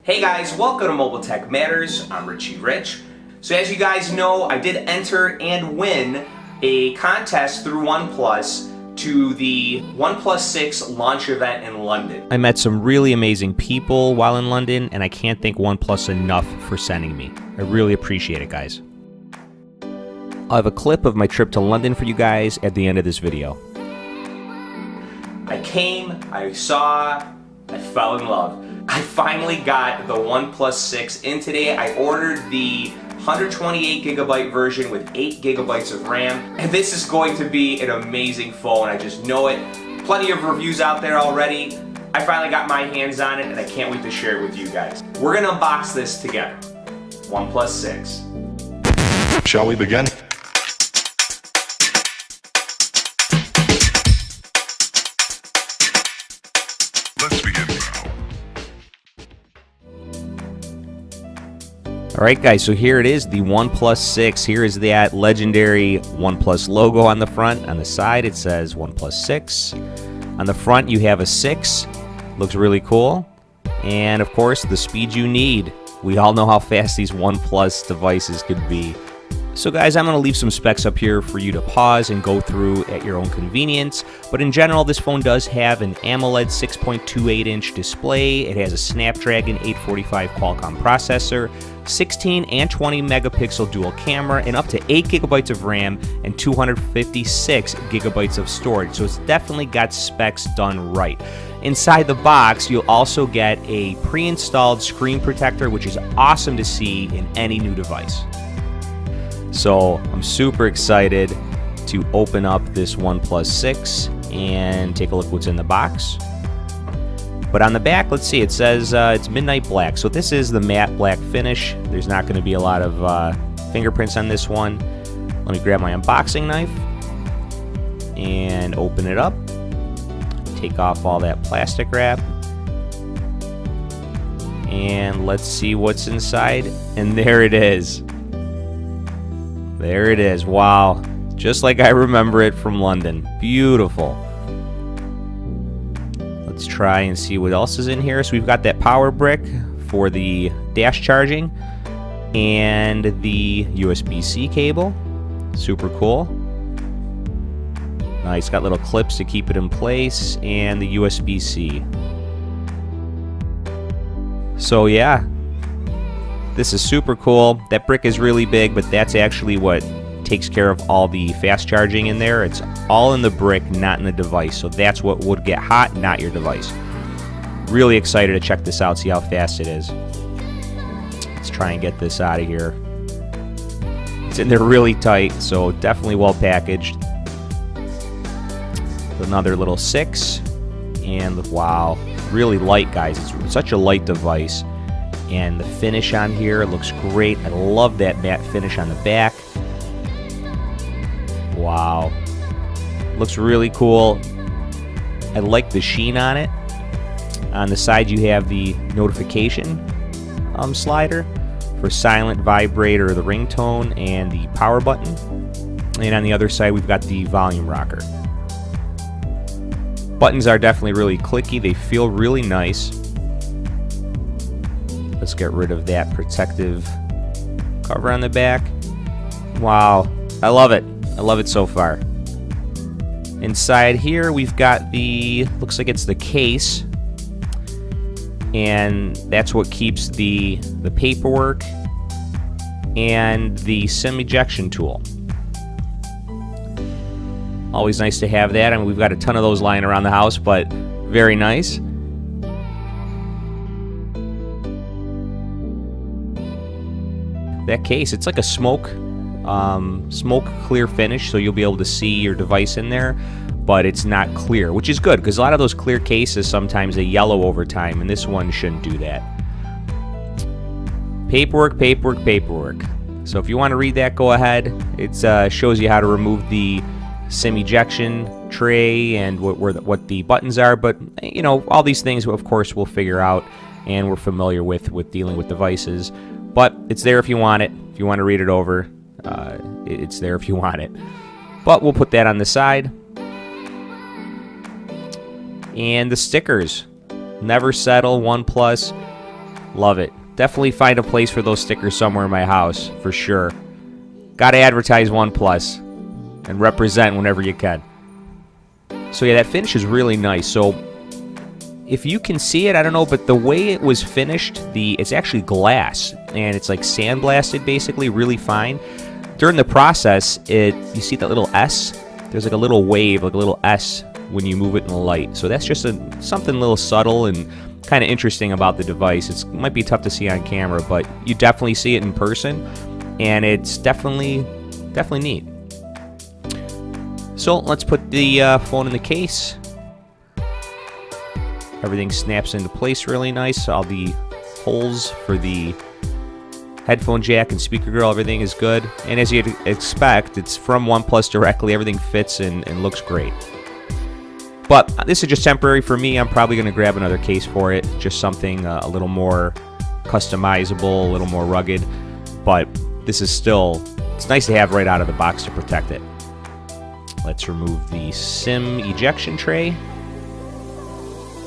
Hey guys, welcome to Mobile Tech Matters. I'm Richie Rich. So as you guys know, I did enter and win a contest through OnePlus to the OnePlus 6 launch event in London. I met some really amazing people while in London, and I can't thank OnePlus enough for sending me. I really appreciate it, guys. I'll have a clip of my trip to London for you guys at the end of this video. I came, I saw, I fell in love. I finally got the OnePlus 6 in today. I ordered the 128GB version with 8GB of RAM, and this is going to be an amazing phone. I just know it. Plenty of reviews out there already. I finally got my hands on it, and I can't wait to share it with you guys. We're gonna unbox this together. OnePlus 6. Shall we begin? Let's begin now. Alright guys, so here it is, the OnePlus 6. Here is that legendary OnePlus logo on the front. On the side it says OnePlus 6. On the front you have a 6. Looks really cool. And of course the speed you need. We all know how fast these OnePlus devices could be. So guys, I'm going to leave some specs up here for you to pause and go through at your own convenience. But in general, this phone does have an AMOLED 6.28-inch display. It has a Snapdragon 845 Qualcomm processor, 16 and 20 megapixel dual camera, and up to 8GB of RAM and 256GB of storage. So it's definitely got specs done right. Inside the box, you'll also get a pre-installed screen protector, which is awesome to see in any new device. So I'm super excited to open up this OnePlus 6 and take a look what's in the box. But on the back, let's see, it says it's midnight black. So this is the matte black finish. There's not going to be a lot of fingerprints on this one. Let me grab my unboxing knife and open it up. Take off all that plastic wrap. And let's see what's inside. And there it is. There it is. Wow. Just like I remember it from London. Beautiful. Let's try and see what else is in here. So we've got that power brick for the dash charging and the USB-C cable. Super cool. It's got little clips to keep it in place and the USB-C. So yeah. This is super cool. That brick is really big, but that's actually what takes care of all the fast charging in there. It's all in the brick, not in the device. So that's what would get hot, not your device. Really excited to check this out, see how fast it is. Let's try and get this out of here. It's in there really tight, so definitely well packaged. Another little 6. And wow, really light, guys. It's such a light device. And the finish on here looks great. I love that matte finish on the back. Wow. Looks really cool. I like the sheen on it. On the side you have the notification slider for silent, vibrate, or the ringtone, and the power button. And on the other side we've got the volume rocker. Buttons are definitely really clicky. They feel really nice. Let's get rid of that protective cover on the back. Wow, I love it. I love it so far. Inside here, we've got the, looks like it's the case. And that's what keeps the paperwork and the SIM ejection tool. Always nice to have that. I mean, we've got a ton of those lying around the house, but very nice. That case, it's like a smoke clear finish, so you'll be able to see your device in there, but it's not clear, which is good because a lot of those clear cases sometimes they yellow over time, and this one shouldn't do that. Paperwork, paperwork, paperwork. So if you want to read that, go ahead. It shows you how to remove the SIM ejection tray and what the buttons are, but you know, all these things of course we'll figure out and we're familiar with dealing with devices. But it's there if you want it. If you want to read it over, it's there if you want it. But we'll put that on the side. And the stickers. Never Settle, OnePlus. Love it. Definitely find a place for those stickers somewhere in my house, for sure. Gotta advertise OnePlus and represent whenever you can. So yeah, that finish is really nice. So if you can see it, I don't know, but the way it was finished, it's actually glass, and it's like sandblasted basically, really fine. During the process, you see that little S? There's like a little wave, like a little S when you move it in the light. So that's just something a little subtle and kind of interesting about the device. It might be tough to see on camera, but you definitely see it in person, and it's definitely neat. So let's put the phone in the case. Everything snaps into place really nice. All the holes for the headphone jack and speaker grill, everything is good. And as you'd expect, it's from OnePlus directly. Everything fits and looks great. But this is just temporary for me. I'm probably going to grab another case for it. Just something a little more customizable, a little more rugged. But this is still, it's nice to have right out of the box to protect it. Let's remove the SIM ejection tray.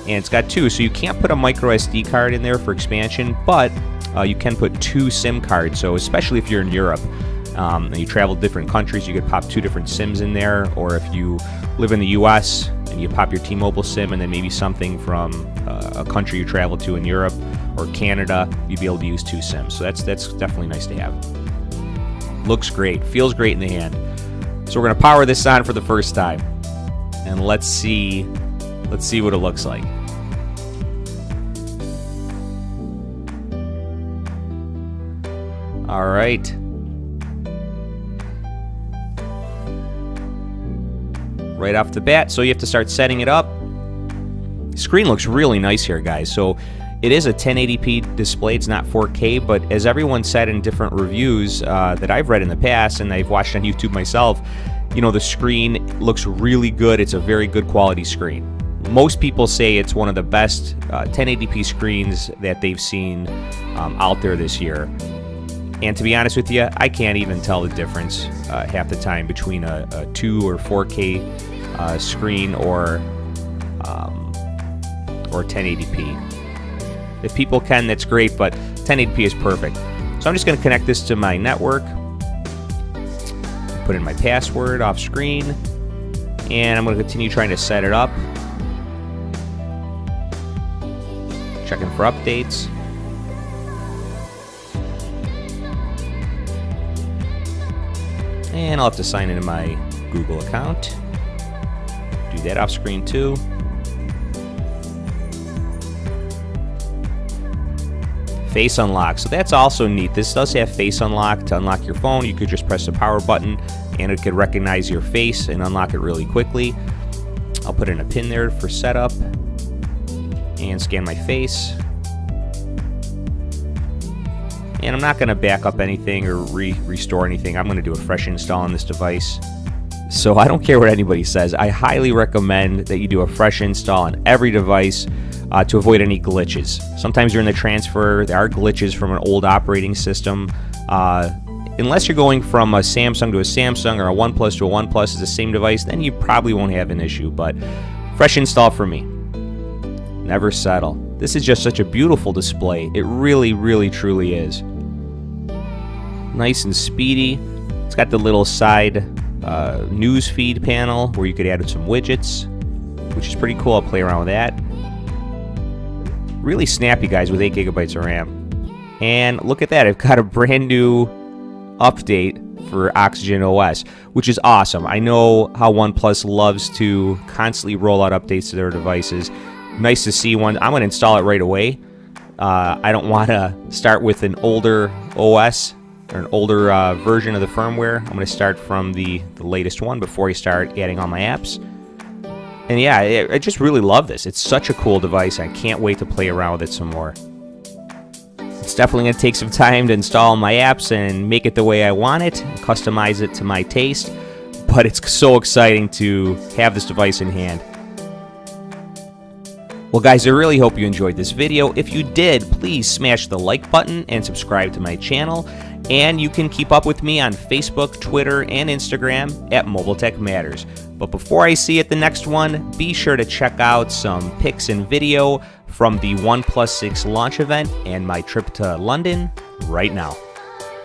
And it's got two, so you can't put a micro SD card in there for expansion, but you can put two SIM cards. So especially if you're in Europe and you travel to different countries, you could pop two different SIMs in there. Or if you live in the US and you pop your T-Mobile SIM and then maybe something from a country you travel to in Europe or Canada, you'd be able to use two SIMs. So that's definitely nice to have. Looks great, feels great in the hand. So we're gonna power this on for the first time, and let's see what it looks like. All right. Right off the bat, so you have to start setting it up. The screen looks really nice here, guys. So it is a 1080p display. It's not 4K, but as everyone said in different reviews that I've read in the past and I've watched on YouTube myself, you know, the screen looks really good. It's a very good quality screen. Most people say it's one of the best 1080p screens that they've seen out there this year. And to be honest with you, I can't even tell the difference half the time between a 2 or 4K screen or 1080p. If people can, that's great, but 1080p is perfect. So I'm just going to connect this to my network, put in my password off screen, and I'm going to continue trying to set it up. Checking for updates. And I'll have to sign into my Google account. Do that off screen too. Face unlock. So that's also neat. This does have face unlock. To unlock your phone, you could just press the power button and it could recognize your face and unlock it really quickly. I'll put in a pin there for setup and scan my face. And I'm not going to back up anything or restore anything. I'm going to do a fresh install on this device. So I don't care what anybody says. I highly recommend that you do a fresh install on every device to avoid any glitches. Sometimes during the transfer, there are glitches from an old operating system. Unless you're going from a Samsung to a Samsung or a OnePlus to a OnePlus, it's the same device, then you probably won't have an issue. But fresh install for me. Never settle. This is just such a beautiful display. It really, really, truly is. Nice and speedy. It's got the little side news feed panel where you could add some widgets, which is pretty cool. I'll play around with that. Really snappy, guys, with 8 gigabytes of RAM. And look at that. I've got a brand new update for Oxygen OS, which is awesome. I know how OnePlus loves to constantly roll out updates to their devices. Nice to see one. I'm going to install it right away. I don't want to start with an older OS or an older version of the firmware. I'm going to start from the latest one before I start adding all my apps. And yeah, I just really love this. It's such a cool device. I can't wait to play around with it some more. It's definitely going to take some time to install my apps and make it the way I want it, customize it to my taste, but it's so exciting to have this device in hand. Well, guys, I really hope you enjoyed this video. If you did, please smash the like button and subscribe to my channel. And you can keep up with me on Facebook, Twitter, and Instagram at Mobile Tech Matters. But before I see you at the next one, be sure to check out some pics and video from the OnePlus 6 launch event and my trip to London right now.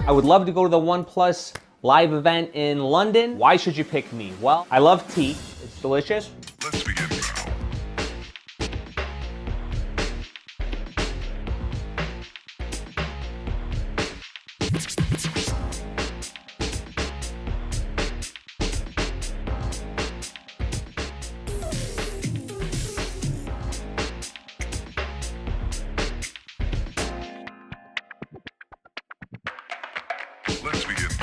I would love to go to the OnePlus live event in London. Why should you pick me? Well, I love tea. It's delicious. Let's begin now. Let's begin